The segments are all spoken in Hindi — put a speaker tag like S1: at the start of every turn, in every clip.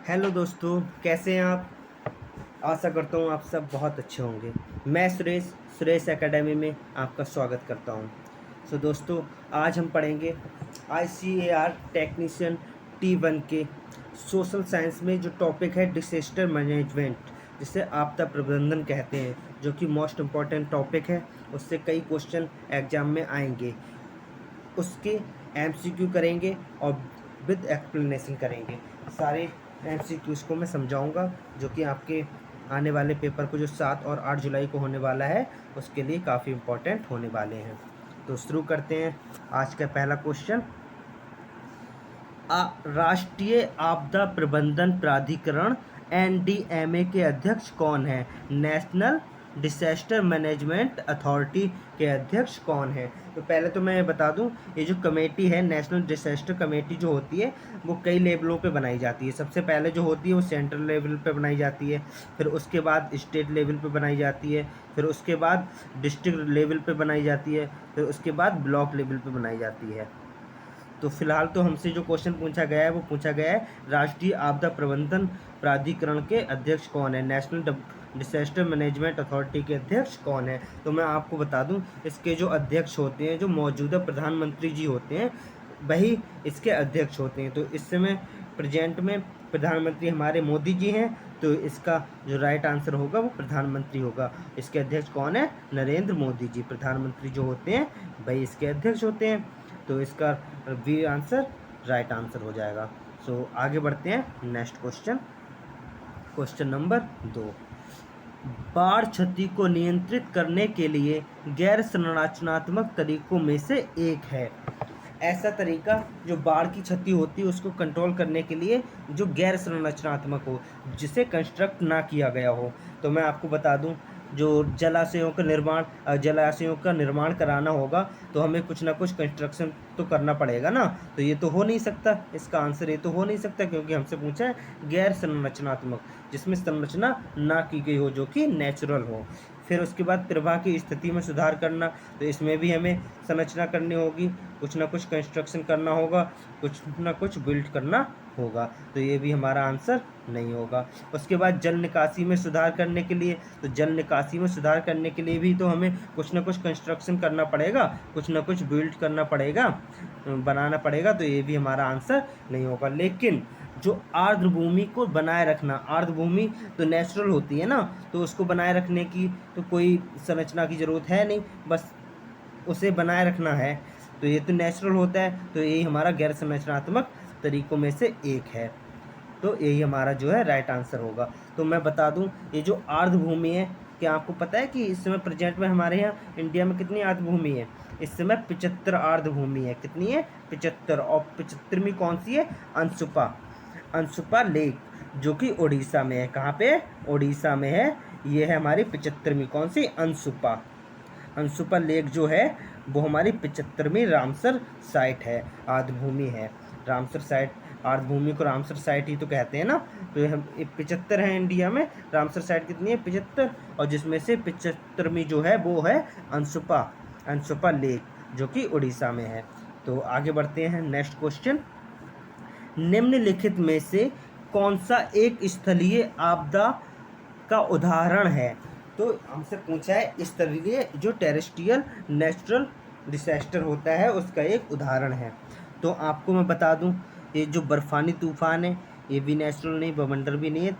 S1: हेलो दोस्तों, कैसे हैं आप। आशा करता हूँ आप सब बहुत अच्छे होंगे। मैं सुरेश एकेडमी में आपका स्वागत करता हूँ। दोस्तों, आज हम पढ़ेंगे ICAR टेक्नीशियन T1 के सोशल साइंस में जो टॉपिक है डिसेस्टर मैनेजमेंट, जिसे आपदा प्रबंधन कहते हैं, जो कि मोस्ट इम्पॉर्टेंट टॉपिक है। उससे कई क्वेश्चन एग्जाम में आएंगे। उसके MCQ करेंगे और विद एक्सप्लेनेशन करेंगे। सारे MCQs को मैं समझाऊंगा, जो कि आपके आने वाले पेपर को जो 7 और 8 जुलाई को होने वाला है, उसके लिए काफ़ी इम्पोर्टेंट होने वाले हैं। तो शुरू करते हैं। आज का पहला क्वेश्चन, राष्ट्रीय आपदा प्रबंधन प्राधिकरण NDMA के अध्यक्ष कौन है? नेशनल डिसास्टर मैनेजमेंट अथॉरिटी के अध्यक्ष कौन है? तो पहले तो मैं बता दूं, ये जो कमेटी है, नेशनल डिसास्टर कमेटी जो होती है, वो कई लेवलों पे बनाई जाती है। सबसे पहले जो होती है वो सेंट्रल लेवल पे बनाई जाती है, फिर उसके बाद स्टेट लेवल पे बनाई जाती है, फिर उसके बाद डिस्ट्रिक्ट लेवल पे बनाई जाती है, फिर उसके बाद ब्लॉक लेवल पे बनाई जाती है। तो फिलहाल तो हमसे जो क्वेश्चन पूछा गया है वो पूछा गया है, राष्ट्रीय आपदा प्रबंधन प्राधिकरण के अध्यक्ष कौन है? नेशनल डिसास्टर मैनेजमेंट अथॉरिटी के अध्यक्ष कौन है? तो मैं आपको बता दूं, इसके जो अध्यक्ष होते हैं, जो मौजूदा प्रधानमंत्री जी होते हैं, वही इसके अध्यक्ष होते हैं। तो इस समय प्रेजेंट में प्रधानमंत्री हमारे मोदी जी हैं, तो इसका जो राइट आंसर होगा वो प्रधानमंत्री होगा। इसके अध्यक्ष कौन है? नरेंद्र मोदी जी। प्रधानमंत्री जो होते हैं वही इसके अध्यक्ष होते हैं। तो इसका बी आंसर राइट आंसर हो जाएगा। आगे बढ़ते हैं। नेक्स्ट क्वेश्चन, क्वेश्चन नंबर 2, बाढ़ क्षति को नियंत्रित करने के लिए गैर संरचनात्मक तरीकों में से एक है। ऐसा तरीका जो बाढ़ की क्षति होती है उसको कंट्रोल करने के लिए जो गैर संरचनात्मक हो, जिसे कंस्ट्रक्ट ना किया गया हो। तो मैं आपको बता दूं, जो जलाशयों का निर्माण कराना होगा, तो हमें कुछ ना कुछ कंस्ट्रक्शन तो करना पड़ेगा ना। तो ये तो हो नहीं सकता, इसका आंसर ये तो हो नहीं सकता, क्योंकि हमसे पूछा है गैर संरचनात्मक, जिसमें संरचना ना की गई हो, जो कि नेचुरल हो। फिर उसके बाद प्रवाह की स्थिति में सुधार करना, तो इसमें भी हमें संरचना करनी होगी, कुछ ना कुछ कंस्ट्रक्शन करना होगा, कुछ ना कुछ बिल्ड करना होगा। तो ये भी हमारा आंसर नहीं होगा। उसके बाद जल निकासी में सुधार करने के लिए, तो जल निकासी में सुधार करने के लिए भी तो हमें कुछ ना कुछ कंस्ट्रक्शन करना पड़ेगा, कुछ ना कुछ बिल्ड करना पड़ेगा, बनाना पड़ेगा। तो ये भी हमारा आंसर नहीं होगा। लेकिन जो आर्द्र भूमि को बनाए रखना, आर्द्र भूमि तो नेचुरल होती है ना, तो उसको बनाए रखने की तो कोई संरचना की ज़रूरत है नहीं, बस उसे बनाए रखना है। तो ये तो नेचुरल होता है, तो यही हमारा गैर संरचनात्मक तरीकों में से एक है। तो यही हमारा जो है राइट आंसर होगा। तो मैं बता दूं, ये जो आर्द्र भूमि है, क्या आपको पता है कि इस समय प्रेजेंट में हमारे यहाँ इंडिया में कितनी आर्द्र भूमि है? इस समय 75 आर्द्र भूमि है। कितनी है? 75। और 75वीं कौन सी है? अंशुपा, अंशुपा लेक, जो कि उड़ीसा में है। कहाँ पे? उड़ीसा में है। ये है हमारी 75वीं कौन सी? अंशुपा। अंशुपा लेक जो है वो हमारी 75वीं रामसर साइट है, आर्द्र भूमि है। रामसर साइट, आर्द्र भूमि को रामसर साइट ही तो कहते हैं ना। तो हम 75 है इंडिया में। रामसर साइट कितनी है? 75। और जिसमें से 75वीं जो है वो है अंशुपा, अंशुपा लेक, जो कि उड़ीसा में है। तो आगे बढ़ते हैं। नेक्स्ट क्वेश्चन, निम्नलिखित में से कौन सा एक स्थलीय आपदा का उदाहरण है? तो हमसे पूछा है स्थलीय, जो टेरेस्ट्रियल नेचुरल डिसास्टर होता है उसका एक उदाहरण है। तो आपको मैं बता दूं, ये जो बर्फानी तूफान है, ये भी नेचुरल नहीं, बवंडर भी नहीं है,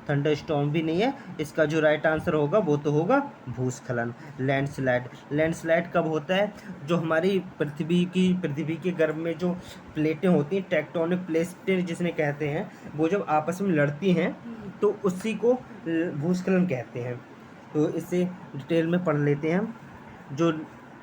S1: थंडर स्टॉर्म भी नहीं है। इसका जो राइट आंसर होगा वो तो होगा भूस्खलन, लैंडस्लाइड। लैंडस्लाइड कब होता है? जो हमारी पृथ्वी के गर्भ में जो प्लेटें होती हैं, टेक्टोनिक प्लेटें जिसने कहते हैं, वो जब आपस में लड़ती हैं तो उसी को भूस्खलन कहते हैं। तो इसे डिटेल में पढ़ लेते हैं हम। जो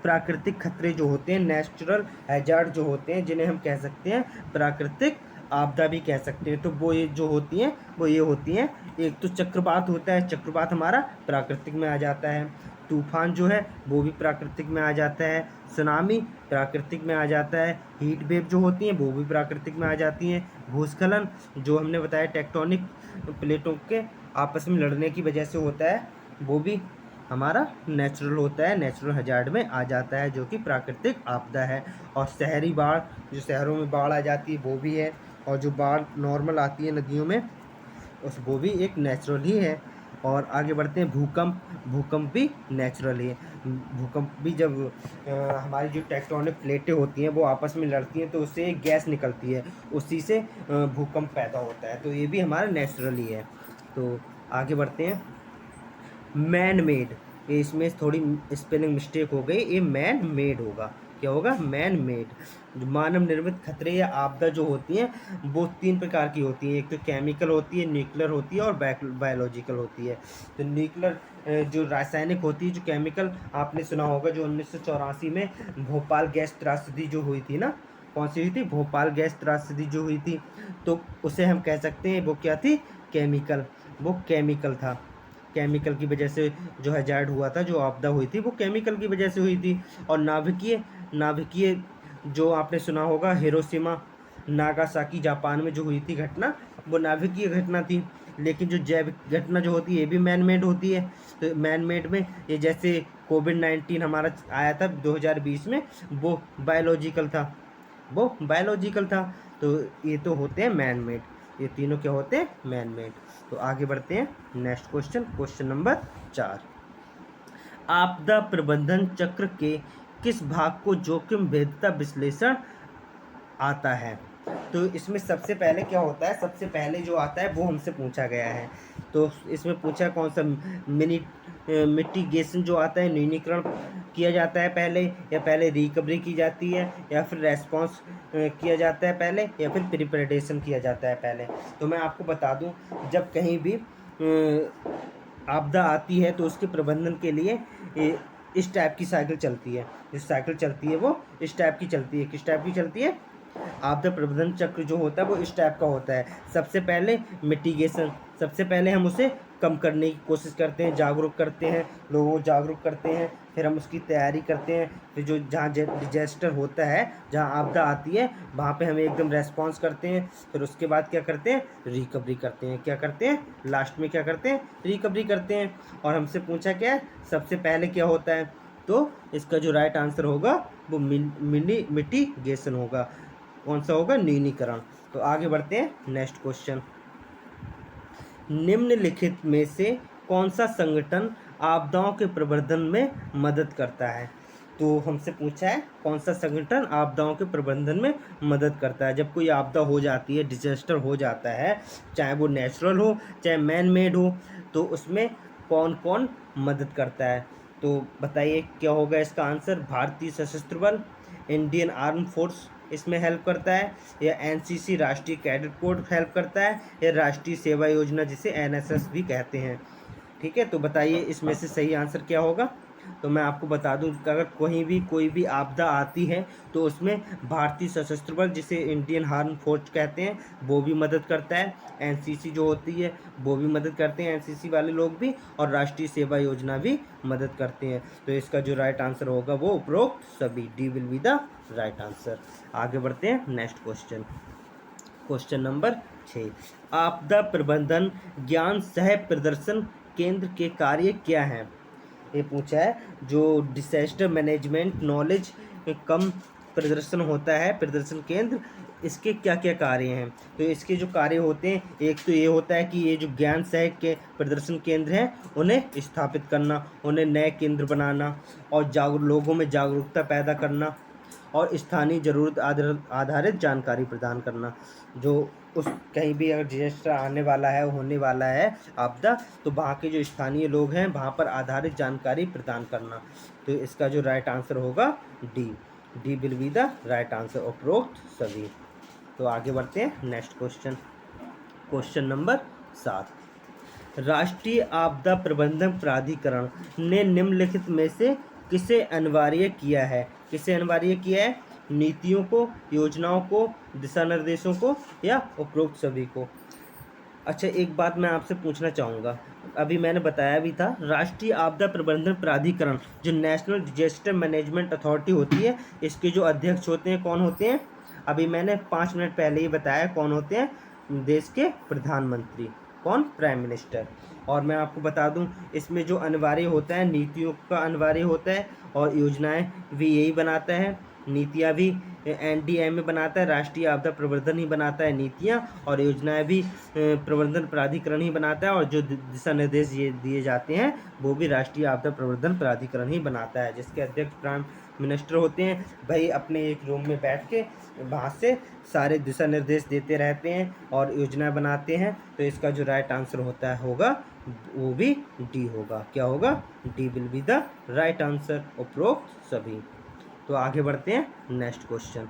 S1: प्राकृतिक खतरे जो होते हैं, नेचुरल हैजार्ड जो होते हैं, जिन्हें हम कह सकते हैं प्राकृतिक आपदा भी कह सकते हैं, तो वो ये जो होती हैं वो ये होती हैं। एक तो चक्रवात होता है, चक्रवात हमारा प्राकृतिक में आ जाता है। तूफान जो है वो भी प्राकृतिक में आ जाता है। सुनामी प्राकृतिक में आ जाता है। हीट वेव जो होती हैं वो भी प्राकृतिक में आ जाती हैं। भूस्खलन जो हमने बताया टेक्टोनिक प्लेटों के आपस में लड़ने की वजह से होता है, वो भी हमारा नेचुरल होता है, नेचुरल हैजार्ड में आ जाता है, जो कि प्राकृतिक आपदा है। और शहरी बाढ़, जो शहरों में बाढ़ आ जाती है, वो भी है। और जो बाढ़ नॉर्मल आती है नदियों में वो भी एक नेचुरल ही है। और आगे बढ़ते हैं, भूकंप भी नेचुरल ही है। भूकंप भी जब हमारी जो टेक्टोनिक प्लेटें होती हैं वो आपस में लड़ती हैं तो उससे एक गैस निकलती है, उसी से भूकंप पैदा होता है, तो ये भी हमारा नेचुरल ही है। तो आगे बढ़ते हैं, मैन मेड, ये इसमें थोड़ी स्पेलिंग मिस्टेक हो गई, ये मैन मेड होगा, क्या होगा, मैन मेड। जो मानव निर्मित खतरे या आपदा जो होती हैं वो 3 प्रकार की होती हैं, एक तो केमिकल होती है, न्यूक्लियर होती है और बायोलॉजिकल होती है। तो न्यूक्लियर जो रासायनिक होती है, जो केमिकल, आपने सुना होगा जो 1984 में भोपाल गैस त्रासदी जो हुई थी ना, कौन सी हुई थी, भोपाल गैस त्रासदी जो हुई थी, तो उसे हम कह सकते हैं वो क्या थी, केमिकल, वो केमिकल था। केमिकल की वजह से जो हैजार्ड हुआ था, जो आपदा हुई थी वो केमिकल की वजह से हुई थी। और नाभिकीय जो आपने सुना होगा हिरोशिमा नागासाकी जापान में जो हुई थी घटना, वो नाभिकीय घटना थी। लेकिन जो जैविक घटना जो होती है ये भी मैन मेड होती है। तो मैन मेड में ये जैसे कोविड-19 हमारा आया था 2020 में, वो बायोलॉजिकल था, वो बायोलॉजिकल था। तो ये तो होते हैं मैन मेड, ये तीनों क्या होते हैं, मैन मेड। तो आगे बढ़ते हैं, नेक्स्ट क्वेश्चन, क्वेश्चन नंबर 4, आपदा प्रबंधन चक्र के किस भाग को जोखिम भेद्यता विश्लेषण आता है। तो इसमें सबसे पहले क्या होता है, सबसे पहले जो आता है वो हमसे पूछा गया है। तो इसमें पूछा कौन सा मिटिगेशन जो आता है, न्यूनीकरण किया जाता है पहले, या पहले रिकवरी की जाती है, या फिर रेस्पॉन्स किया जाता है पहले, या फिर प्रिपरेशन किया जाता है पहले। तो मैं आपको बता दूं, जब कहीं भी आपदा आती है तो उसके प्रबंधन के लिए इस टाइप की साइकिल चलती है, इस साइकिल चलती है, वो इस टाइप की चलती है, किस टाइप की चलती है, आपदा प्रबंधन चक्र जो होता है वो इस टाइप का होता है। सबसे पहले मिटिगेशन, सबसे पहले हम उसे कम करने की कोशिश करते हैं, जागरूक करते हैं, लोगों को जागरूक करते हैं, फिर हम उसकी तैयारी करते हैं, फिर जो जहाँ डिजास्टर होता है, जहाँ आपदा आती है वहाँ पे हम एकदम रेस्पॉन्स करते हैं, फिर उसके बाद क्या करते हैं, रिकवरी करते हैं, क्या करते हैं, लास्ट में क्या करते हैं, रिकवरी करते हैं। और हमसे पूछा क्या है, सबसे पहले क्या होता है, तो इसका जो राइट आंसर होगा वो मिटिगेशन होगा, कौन सा होगा, न्यूनीकरण। तो आगे बढ़ते हैं, नेक्स्ट क्वेश्चन, निम्नलिखित में से कौन सा संगठन आपदाओं के प्रबंधन में मदद करता है। तो हमसे पूछा है कौन सा संगठन आपदाओं के प्रबंधन में मदद करता है। जब कोई आपदा हो जाती है, डिजास्टर हो जाता है, चाहे वो नेचुरल हो चाहे मैन मेड हो, तो उसमें कौन कौन मदद करता है। तो बताइए क्या होगा इसका आंसर, भारतीय सशस्त्र बल, इंडियन आर्म फोर्स इसमें हेल्प करता है, या एनसीसी राष्ट्रीय कैडेट कोर हेल्प करता है, या राष्ट्रीय सेवा योजना जिसे एनएसएस भी कहते हैं। ठीक है, तो बताइए इसमें से सही आंसर क्या होगा। तो मैं आपको बता दूं कि अगर कोई भी आपदा आती है तो उसमें भारतीय सशस्त्र बल जिसे इंडियन आर्म फोर्स कहते हैं वो भी मदद करता है, एनसीसी जो होती है वो भी मदद करते हैं, एनसीसी वाले लोग भी, और राष्ट्रीय सेवा योजना भी मदद करते हैं। तो इसका जो राइट आंसर होगा वो उपरोक्त सभी, D will be the right answer. आगे बढ़ते हैं, नेक्स्ट क्वेश्चन, क्वेश्चन नंबर 6, आपदा प्रबंधन ज्ञान सह प्रदर्शन केंद्र के कार्य क्या हैं। ये पूछा है, जो डिजास्टर मैनेजमेंट नॉलेज कम प्रदर्शन होता है, प्रदर्शन केंद्र, इसके क्या क्या कार्य हैं। तो इसके जो कार्य होते हैं, एक तो ये होता है कि ये जो ज्ञान सह के प्रदर्शन केंद्र हैं उन्हें स्थापित करना, उन्हें नए केंद्र बनाना, और लोगों में जागरूकता पैदा करना, और स्थानीय ज़रूरत आधारित जानकारी प्रदान करना। जो उस कहीं भी अगर डिजास्टर आने वाला है, होने वाला है आपदा, तो वहाँ के जो स्थानीय लोग हैं वहाँ पर आधारित जानकारी प्रदान करना। तो इसका जो राइट आंसर होगा D will be the right answer, उपरोक्त सभी। तो आगे बढ़ते हैं, नेक्स्ट क्वेश्चन, क्वेश्चन नंबर 7, राष्ट्रीय आपदा प्रबंधन प्राधिकरण ने निम्नलिखित में से किसे अनिवार्य किया है, किसे अनिवार्य किया है, नीतियों को, योजनाओं को, दिशा निर्देशों को, या उपरोक्त सभी को। अच्छा, एक बात मैं आपसे पूछना चाहूँगा, अभी मैंने बताया भी था, राष्ट्रीय आपदा प्रबंधन प्राधिकरण जो नेशनल डिजास्टर मैनेजमेंट अथॉरिटी होती है, इसके जो अध्यक्ष होते हैं कौन होते हैं, अभी मैंने 5 मिनट पहले ही बताया कौन होते हैं, देश के प्रधानमंत्री, कौन, प्राइम मिनिस्टर। और मैं आपको बता दूं इसमें जो अनिवार्य होता है, नीतियों का अनिवार्य होता है, और योजनाएं भी यही बनाता है, नीतियां भी NDMA बनाता है, राष्ट्रीय आपदा प्रबंधन ही बनाता है नीतियाँ और योजनाएं भी प्रबंधन प्राधिकरण ही बनाता है, और जो दिशा निर्देश ये दिए जाते हैं वो भी राष्ट्रीय आपदा प्रबंधन प्राधिकरण ही बनाता है, जिसके अध्यक्ष प्राइम मिनिस्टर होते हैं। भाई अपने एक रूम में बैठ के वहाँ से सारे दिशा निर्देश देते रहते हैं और योजना बनाते हैं। तो इसका जो राइट आंसर होता है होगा वो भी डी होगा। क्या होगा? D will be the right answer, उपरोक्त सभी। तो आगे बढ़ते हैं नेक्स्ट क्वेश्चन।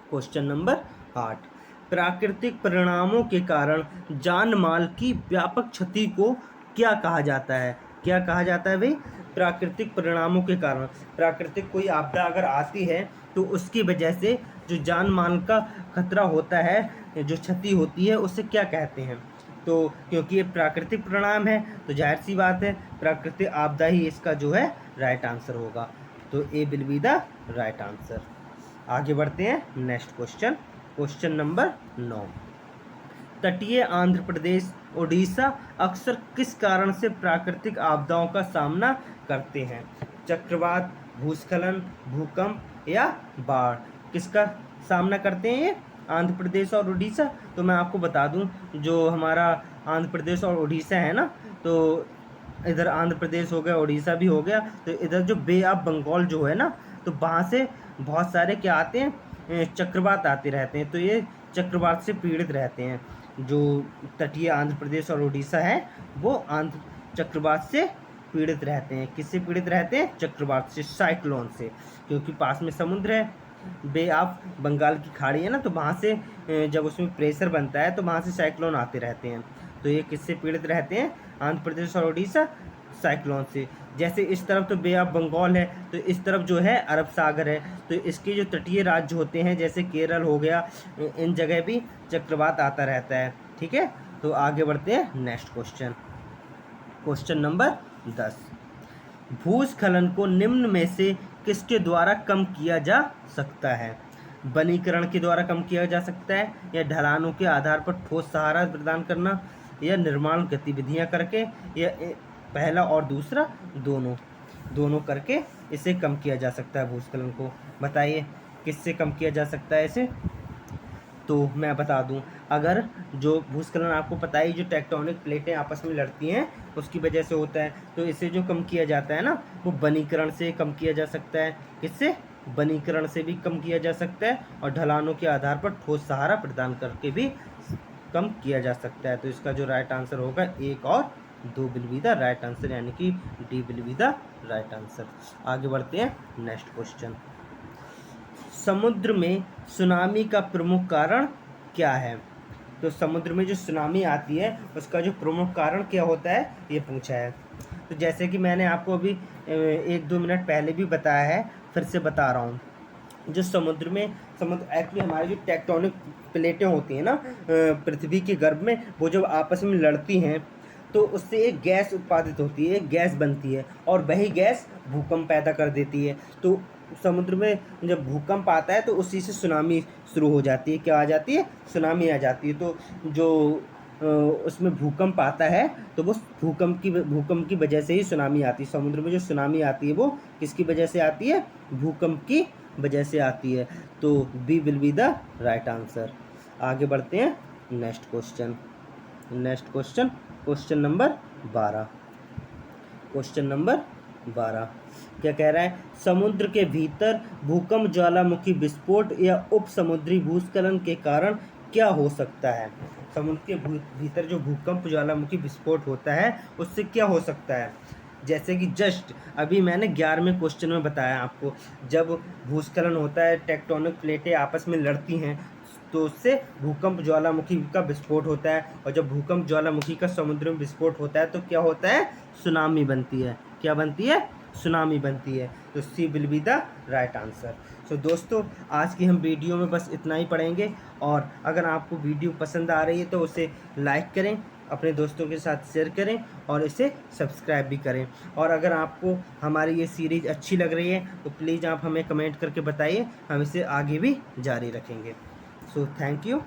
S1: क्वेश्चन नंबर 8, प्राकृतिक परिणामों के कारण जान माल की व्यापक क्षति को क्या कहा जाता है? क्या कहा जाता है भाई? प्राकृतिक परिणामों के कारण, प्राकृतिक कोई आपदा अगर आती है तो उसकी वजह से जो जान माल का खतरा होता है, जो क्षति होती है, उसे क्या कहते हैं? तो क्योंकि ये प्राकृतिक परिणाम है तो जाहिर सी बात है प्राकृतिक आपदा ही इसका जो है राइट आंसर होगा। तो A will be the right answer. आगे बढ़ते हैं नेक्स्ट क्वेश्चन। क्वेश्चन नंबर 9, तटीय आंध्र प्रदेश, ओडिशा अक्सर किस कारण से प्राकृतिक आपदाओं का सामना करते हैं? चक्रवात, भूस्खलन, भूकंप या बाढ़? किसका सामना करते हैं ये आंध्र प्रदेश और उड़ीसा? तो मैं आपको बता दूं, जो हमारा आंध्र प्रदेश और उड़ीसा है ना, तो इधर आंध्र प्रदेश हो गया, उड़ीसा भी हो गया, तो इधर जो बे ऑफ बंगाल जो है ना, तो वहाँ से बहुत सारे क्या आते हैं, चक्रवात आते रहते हैं। तो ये चक्रवात से पीड़ित रहते हैं। जो तटीय आंध्र प्रदेश और उड़ीसा है वो आंध्र चक्रवात से पीड़ित रहते हैं। किससे पीड़ित रहते हैं? चक्रवात से, साइक्लोन से, क्योंकि पास में समुद्र है, बे ऑफ बंगाल की खाड़ी है ना, तो वहाँ से जब उसमें प्रेशर बनता है तो वहाँ से साइक्लोन आते रहते हैं। तो ये किससे पीड़ित रहते हैं? आंध्र प्रदेश और उड़ीसा साइक्लोन से। जैसे इस तरफ तो बे ऑफ बंगाल है, तो इस तरफ जो है अरब सागर है, तो इसके जो तटीय राज्य होते हैं जैसे केरल हो गया, इन जगह भी चक्रवात आता रहता है। ठीक है, तो आगे बढ़ते हैं नेक्स्ट क्वेश्चन। क्वेश्चन नंबर 10, भूस्खलन को निम्न में से किसके द्वारा कम किया जा सकता है? वनीकरण के द्वारा कम किया जा सकता है, या ढलानों के आधार पर ठोस सहारा प्रदान करना, या निर्माण गतिविधियां करके, या पहला और दूसरा दोनों करके इसे कम किया जा सकता है भूस्खलन को। बताइए किससे कम किया जा सकता है इसे? तो मैं बता दूं, अगर जो भूस्खलन आपको पता है जो टेक्टोनिक प्लेटें आपस में लड़ती हैं उसकी वजह से होता है, तो इसे जो कम किया जाता है ना वो वनीकरण से कम किया जा सकता है। किससे? वनीकरण से भी कम किया जा सकता है, और ढलानों के आधार पर ठोस सहारा प्रदान करके भी कम किया जा सकता है। तो इसका जो राइट आंसर होगा 1 और 2 will be the right answer, यानी कि D will be the right answer. आगे बढ़ते हैं नेक्स्ट क्वेश्चन। समुद्र में सुनामी का प्रमुख कारण क्या है? तो समुद्र में जो सुनामी आती है उसका जो प्रमुख कारण क्या होता है ये पूछा है। तो जैसे कि मैंने आपको अभी 1-2 मिनट पहले भी बताया है, फिर से बता रहा हूँ। जो समुद्र एक्चुअली हमारी जो टेक्टोनिक प्लेटें होती हैं ना पृथ्वी के गर्भ में, वो जब आपस में लड़ती हैं तो उससे एक गैस उत्पादित होती है, एक गैस बनती है, और वही गैस भूकंप पैदा कर देती है। तो समुद्र में जब भूकंप आता है तो उसी से सुनामी शुरू हो जाती है। क्या आ जाती है? सुनामी आ जाती है। तो जो उसमें भूकंप आता है तो वो भूकंप की वजह से ही सुनामी आती है। समुद्र में जो सुनामी आती है वो किसकी वजह से आती है? भूकंप की वजह से आती है। तो B will be the right answer. आगे बढ़ते हैं next question. Question number 12। Question number 12 क्या कह रहा है? समुद्र के भीतर भूकंप, ज्वालामुखी विस्फोट या उप समुद्री भूस्खलन के कारण क्या हो सकता है? समुद्र के भीतर जो भूकंप, ज्वालामुखी विस्फोट होता है उससे क्या हो सकता है? जैसे कि जस्ट अभी मैंने 11वें क्वेश्चन में बताया आपको, जब भूस्खलन होता है, टेक्टोनिक प्लेटें आपस में लड़ती हैं, तो उससे भूकंप, ज्वालामुखी का विस्फोट होता है, और जब भूकंप, ज्वालामुखी का समुद्र में विस्फोट होता है तो क्या होता है? सुनामी बनती है। क्या बनती है? सुनामी बनती है। तो C will be the right answer. So दोस्तों, आज की हम वीडियो में बस इतना ही पढ़ेंगे, और अगर आपको वीडियो पसंद आ रही है तो उसे लाइक करें, अपने दोस्तों के साथ शेयर करें, और इसे सब्सक्राइब भी करें। और अगर आपको हमारी ये सीरीज़ अच्छी लग रही है तो प्लीज़ आप हमें कमेंट करके बताइए, हम इसे आगे भी जारी रखेंगे। So thank you.